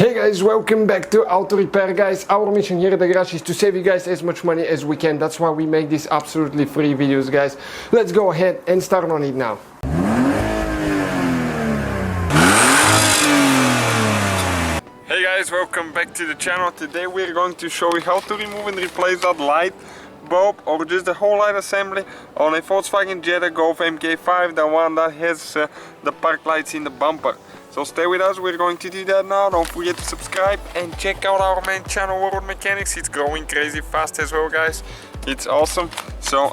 Hey guys, welcome back to Auto Repair, guys. Our mission here at the garage is to save you guys as much money as we can. That's why we make these absolutely free videos, guys. Let's go ahead and start on it now. Hey guys, welcome back to the channel. Today we're going to show you how to remove and replace that light bulb or just the whole light assembly on a Volkswagen Jetta Golf MK5, the one that has the park lights in the bumper. So stay with us, we're going to do that now. Don't forget to subscribe and check out our main channel, World Mechanics. It's growing crazy fast as well, guys. It's awesome. So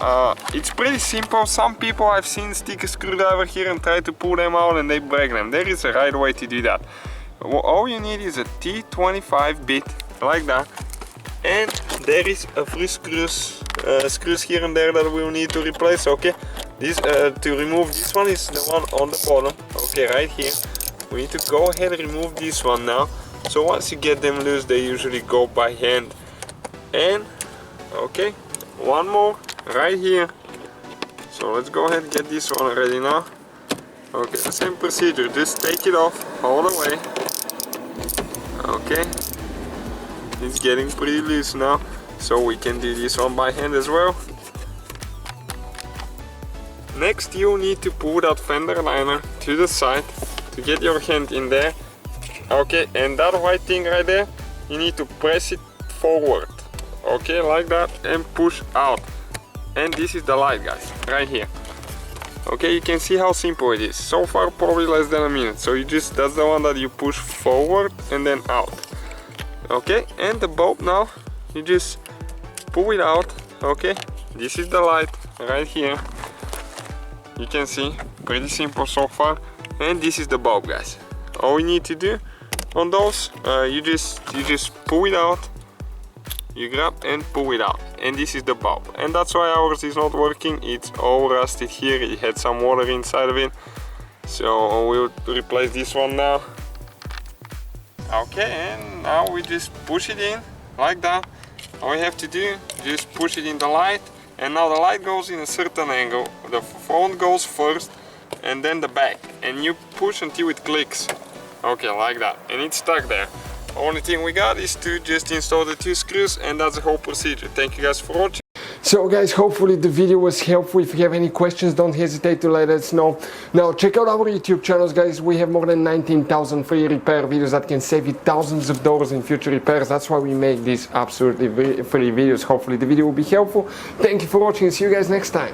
it's pretty simple. Some people I've seen stick a screwdriver here and try to pull them out and they break them. There is a right way to do that. All you need is a T25 bit like that, and there is a few screws here and there that we'll need to replace. Okay, this to remove this one is the one on the bottom. Okay, right here. We need to go ahead and remove this one now. So once you get them loose, they usually go by hand. And okay, one more right here. So let's go ahead and get this one ready now. Okay, the same procedure, just take it off all the way. Okay, it's getting pretty loose now, so we can do this one by hand as well. Next you need to pull that fender liner to the side to get your hand in there. Okay, and that white thing right there, you need to press it forward. Okay, like that, and push out. And this is the light, guys, right here. Okay, you can see how simple it is. So far probably less than a minute. So that's the one that you push forward and then out. Okay, and the bulb now, you just pull it out. Okay, this is the light right here. You can see, pretty simple so far. And this is the bulb, guys. All we need to do on those, you just pull it out. You grab and pull it out, and this is the bulb. And that's why ours is not working. It's all rusted here. It had some water inside of it, so we'll replace this one now. Okay, and now we just push it in like that. All we have to do, just push it in the light, and now the light goes in a certain angle. The front goes first and then the back, and you push until it clicks. Okay, like that, and it's stuck there. Only thing we got is to just install the 2 screws, and that's the whole procedure. Thank you guys for watching. So guys, hopefully the video was helpful. If you have any questions, don't hesitate to let us know. Now check out our YouTube channels, guys. We have more than 19,000 free repair videos that can save you thousands of dollars in future repairs. That's why we make these absolutely free videos. Hopefully the video will be helpful. Thank you for watching. See you guys next time.